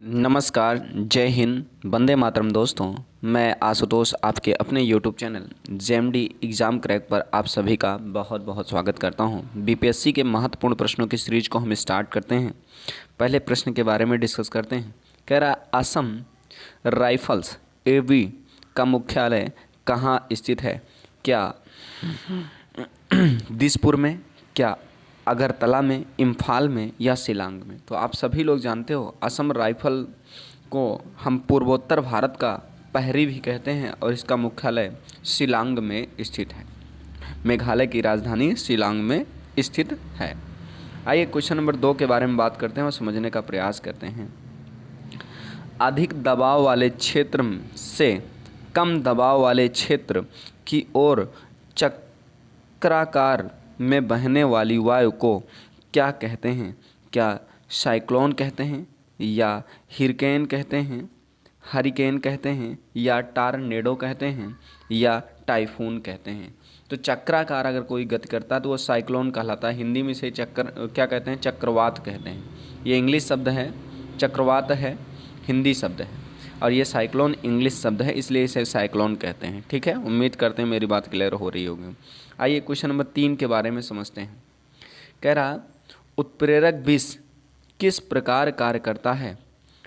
नमस्कार, जय हिंद, वंदे मातरम दोस्तों। मैं आशुतोष आपके अपने YouTube channel JMD exam crack पर आप सभी का बहुत बहुत स्वागत करता हूं। बीपीएससी के महत्वपूर्ण प्रश्नों की सीरीज को हम स्टार्ट करते हैं। पहले प्रश्न के बारे में डिस्कस करते हैं। कह रहा असम राइफल्स एवी का मुख्यालय कहाँ स्थित है? क्या दिसपुर में, क्या अगरतला में, इम्फाल में या शिलांग में? तो आप सभी लोग जानते हो असम राइफल को हम पूर्वोत्तर भारत का प्रहरी भी कहते हैं और इसका मुख्यालय शिलांग में स्थित है। मेघालय की राजधानी शिलांग में स्थित है। आइए क्वेश्चन नंबर 2 के बारे में बात करते हैं और समझने का प्रयास करते हैं। अधिक दबाव वाले क्षेत्र से कम दबाव वाले क्षेत्र की ओर चक्राकार में बहने वाली वायु को क्या कहते हैं? क्या साइक्लोन कहते हैं, या हिरकेन कहते हैं, हरिकेन कहते हैं, या टारनेडो कहते हैं, या टाइफून कहते हैं? तो चक्राकार अगर कोई गति करता है तो वो साइक्लोन कहलाता है। हिंदी में इसे क्या कहते हैं? चक्रवात कहते हैं। ये इंग्लिश शब्द है, चक्रवात है हिंदी शब्द है, और ये साइक्लोन इंग्लिश शब्द है, इसलिए इसे साइक्लोन कहते हैं। ठीक है, उम्मीद करते हैं मेरी बात क्लियर हो रही होगी। आइए क्वेश्चन नंबर 3 के बारे में समझते हैं। कह रहा उत्प्रेरक विष किस प्रकार कार्य करता है?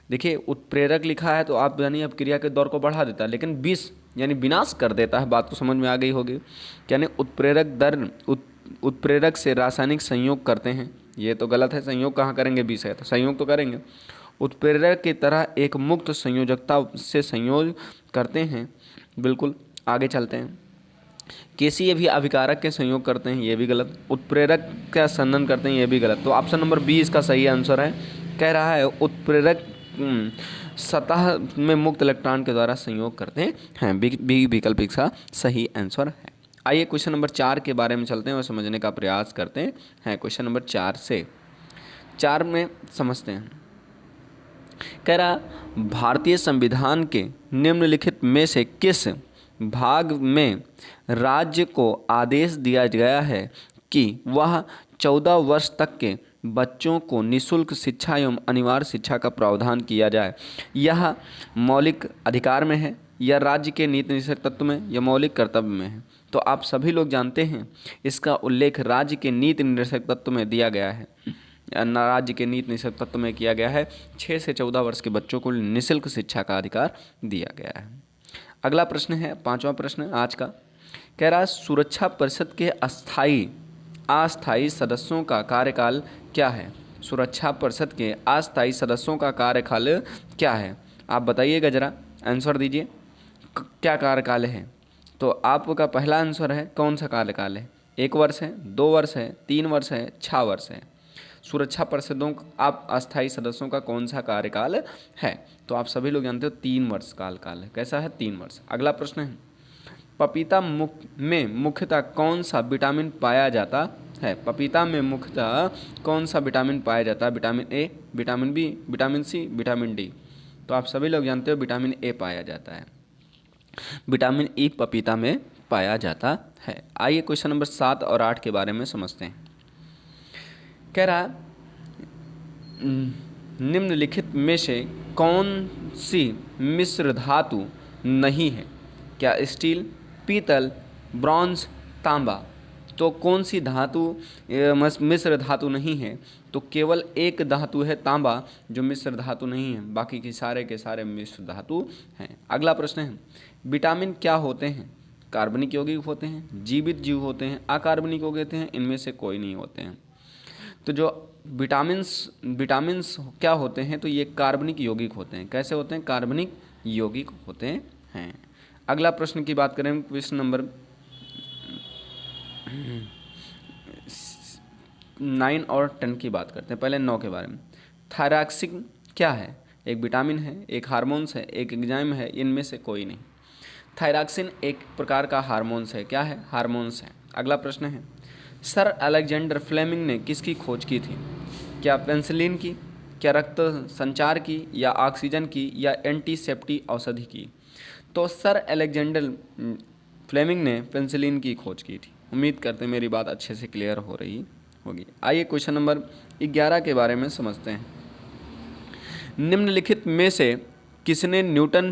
देखिए, उत्प्रेरक लिखा है तो आप यानी अब क्रिया के दौर को बढ़ा देता है, लेकिन विष यानी विनाश कर देता है। बात तो समझ में आ गई होगी। यानी उत्प्रेरक से रासायनिक संयोग करते हैं। ये तो गलत है, संयोग कहाँ करेंगे? विष है तो संयोग तो करेंगे। उत्प्रेरक की तरह एक मुक्त संयोजकता से संयोग करते हैं। बिल्कुल, आगे चलते हैं। किसी भी अभिकारक के संयोग करते हैं, ये भी गलत। उत्प्रेरक का संघनन करते हैं, ये भी गलत। तो ऑप्शन नंबर बी इसका सही आंसर है। कह रहा है उत्प्रेरक सतह में मुक्त इलेक्ट्रॉन के द्वारा संयोग करते हैं। बी विकल्प इसका सही आंसर है। आइए क्वेश्चन नंबर 4 के बारे में चलते हैं और समझने का प्रयास करते हैं। क्वेश्चन नंबर 4 में समझते हैं। कह रहा भारतीय संविधान के निम्नलिखित में से किस भाग में राज्य को आदेश दिया गया है कि वह 14 वर्ष तक के बच्चों को निःशुल्क शिक्षा एवं अनिवार्य शिक्षा का प्रावधान किया जाए? यह मौलिक अधिकार में है, या राज्य के नीति निर्देशक तत्व में, या मौलिक कर्तव्य में है? तो आप सभी लोग जानते हैं इसका उल्लेख राज्य के नीति निर्देशक तत्व में दिया गया है। राज्य के नीति निर्देशक तत्व में किया गया है 6 से 14 वर्ष के बच्चों को निःशुल्क शिक्षा का अधिकार दिया गया है। अगला प्रश्न है 5वां प्रश्न आज का। कह रहा है सुरक्षा परिषद के अस्थायी सदस्यों का कार्यकाल क्या है? सुरक्षा परिषद के अस्थायी सदस्यों का कार्यकाल क्या है? आप बताइएगा, जरा आंसर दीजिए। क्या कार्यकाल है? तो आपका पहला आंसर है कौन सा कार्यकाल है? 1 वर्ष है, 2 वर्ष है, 3 वर्ष है, 6 वर्ष है? सुरक्षा परिषदों आप अस्थायी सदस्यों का कौन सा कार्यकाल है? तो आप सभी लोग जानते हो 3 वर्ष कार्यकाल है। कैसा है? 3 वर्ष। अगला प्रश्न है पपीता में मुख्यतः कौन सा विटामिन पाया जाता है? पपीता में मुख्यतः कौन सा विटामिन पाया जाता है? Vitamin A, vitamin B, vitamin C, vitamin D? तो आप सभी लोग जानते हो विटामिन ए पाया जाता है। विटामिन ई पपीता में पाया जाता है। आइए क्वेश्चन नंबर 7 और 8 के बारे में समझते हैं। कह रहा निम्नलिखित में से कौन सी मिश्र धातु नहीं है? क्या स्टील, पीतल, ब्रॉन्ज, तांबा? तो कौन सी धातु मिश्र धातु नहीं है? तो केवल एक धातु है तांबा जो मिश्र धातु नहीं है, बाकी के सारे मिश्र धातु हैं। अगला प्रश्न है विटामिन क्या होते हैं? कार्बनिक यौगिक होते हैं, जीवित जीव होते हैं, अकार्बनिक यौगिक होते हैं, इनमें से कोई नहीं होते हैं। तो जो विटामिन्स क्या होते हैं? तो ये कार्बनिक यौगिक होते हैं। कैसे होते हैं? कार्बनिक यौगिक होते हैं। अगला प्रश्न की बात करें, प्रश्न नंबर 9 और 10 की बात करते हैं। पहले 9 के बारे में। थायरॉक्सिन क्या है? एक विटामिन है, एक हार्मोन्स है, एक एंजाइम है, इनमें से कोई नहीं। थायरॉक्सिन एक प्रकार का हार्मोन्स है। क्या है? हार्मोन्स है। अगला प्रश्न है सर अलेक्जेंडर फ्लेमिंग ने किसकी खोज की थी? क्या पेनिसिलिन की, क्या रक्त संचार की, या ऑक्सीजन की, या एंटीसेप्टिक औषधि की? तो सर अलेक्जेंडर फ्लेमिंग ने पेनिसिलिन की खोज की थी। उम्मीद करते हैं मेरी बात अच्छे से क्लियर हो रही होगी। आइए क्वेश्चन नंबर 11 के बारे में समझते हैं। निम्नलिखित में से किसने न्यूटन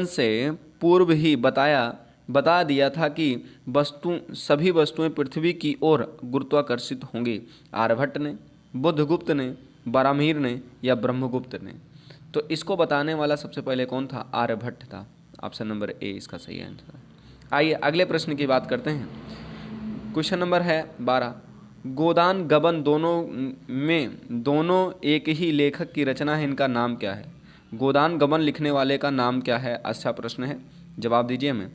से पूर्व ही बता दिया था कि सभी वस्तुएं पृथ्वी की ओर गुरुत्वाकर्षित होंगी? आर्यभट्ट ने, बुद्धगुप्त ने, बरामीर ने या ब्रह्मगुप्त ने? तो इसको बताने वाला सबसे पहले कौन था? आर्यभट्ट था। ऑप्शन नंबर ए इसका सही आंसर है। आइए अगले प्रश्न की बात करते हैं। क्वेश्चन नंबर है 12। गोदान गबन दोनों एक ही लेखक की रचना है, इनका नाम क्या है? गोदान गबन लिखने वाले का नाम क्या है? अच्छा प्रश्न है, जवाब दीजिए हमें।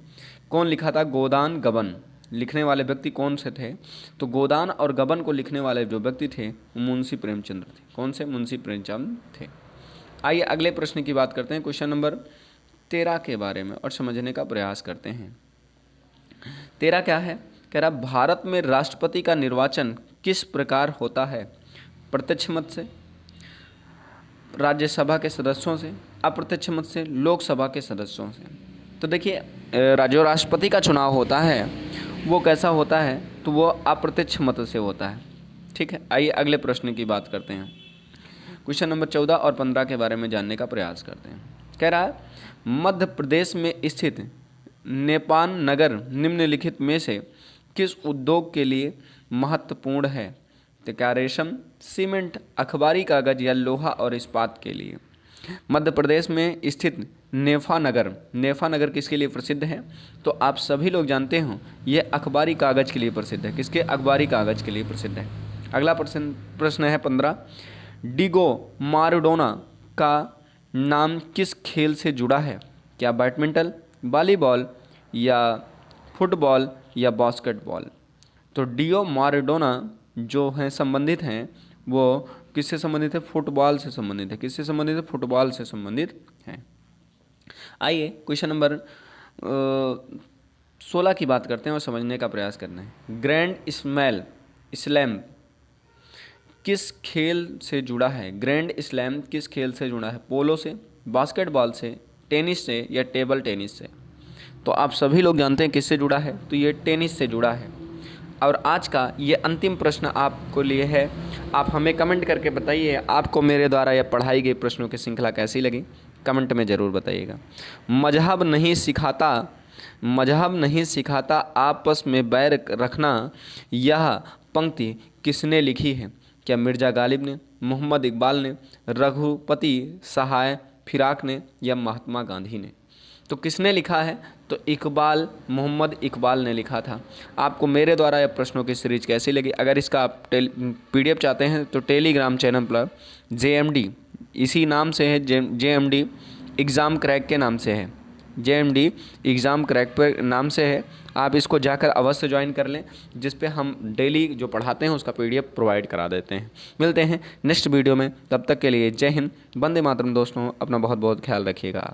कौन लिखा था गोदान गबन? लिखने वाले व्यक्ति कौन से थे? तो गोदान और गबन को लिखने वाले जो व्यक्ति थे वो मुंशी प्रेमचंद्र थे। कौन से? मुंशी प्रेमचंद थे। आइए अगले प्रश्न की बात करते हैं, क्वेश्चन नंबर 13 के बारे में, और समझने का प्रयास करते हैं। 13 क्या है? कह रहा भारत में राष्ट्रपति का निर्वाचन किस प्रकार होता है? प्रत्यक्ष मत से, राज्यसभा के सदस्यों से, अप्रत्यक्ष मत से, लोकसभा के सदस्यों से। तो देखिए जो राष्ट्रपति का चुनाव होता है वो कैसा होता है? तो वो अप्रत्यक्ष मत से होता है। ठीक है, आइए अगले प्रश्न की बात करते हैं। क्वेश्चन नंबर 14 और 15 के बारे में जानने का प्रयास करते हैं। कह रहा है मध्य प्रदेश में स्थित नेपान नगर निम्नलिखित में से किस उद्योग के लिए महत्वपूर्ण है? तो क्या रेशम, सीमेंट, अखबारी कागज या लोहा और इस्पात के लिए? मध्य प्रदेश में स्थित नेफा नगर किसके लिए प्रसिद्ध है? तो आप सभी लोग जानते हो ये अखबारी कागज के लिए प्रसिद्ध है। किसके? अखबारी कागज के लिए प्रसिद्ध है। अगला प्रश्न है 15। डिगो माराडोना का नाम किस खेल से जुड़ा है? क्या बैडमिंटन, वॉलीबॉल या फुटबॉल या बास्केटबॉल? तो डिगो माराडोना जो हैं संबंधित हैं वो किससे संबंधित है? फुटबॉल से संबंधित है। किससे संबंधित है? फुटबॉल से संबंधित है। आइए क्वेश्चन नंबर 16 की बात करते हैं और समझने का प्रयास करना है। ग्रैंड स्लैम किस खेल से जुड़ा है? ग्रैंड स्लैम किस खेल से जुड़ा है? पोलो से, बास्केटबॉल से, टेनिस से या टेबल टेनिस से? तो आप सभी लोग जानते हैं किससे जुड़ा है? तो ये टेनिस से जुड़ा है। और आज का ये अंतिम प्रश्न आपको लिए है। आप हमें कमेंट करके बताइए आपको मेरे द्वारा यह पढ़ाई गई प्रश्नों की श्रृंखला कैसी लगी, कमेंट में ज़रूर बताइएगा। मजहब नहीं सिखाता आपस में बैर रखना, यह पंक्ति किसने लिखी है? क्या मिर्ज़ा गालिब ने, मोहम्मद इकबाल ने, रघुपति सहाय फिराक ने या महात्मा गांधी ने? तो किसने लिखा है? तो मोहम्मद इकबाल ने लिखा था। आपको मेरे द्वारा यह प्रश्नों की सीरीज कैसी लगी? अगर इसका आप PDF चाहते हैं तो टेलीग्राम चैनल पर JMD इसी नाम से है, JMD एग्ज़ाम क्रैक के नाम से है, JMD एग्ज़ाम क्रैक पर नाम से है। आप इसको जाकर अवश्य ज्वाइन कर लें, जिस पे हम डेली जो पढ़ाते हैं उसका PDF प्रोवाइड करा देते हैं। मिलते हैं नेक्स्ट वीडियो में, तब तक के लिए जय हिंद, वंदे मातरम। दोस्तों अपना बहुत बहुत ख्याल रखिएगा।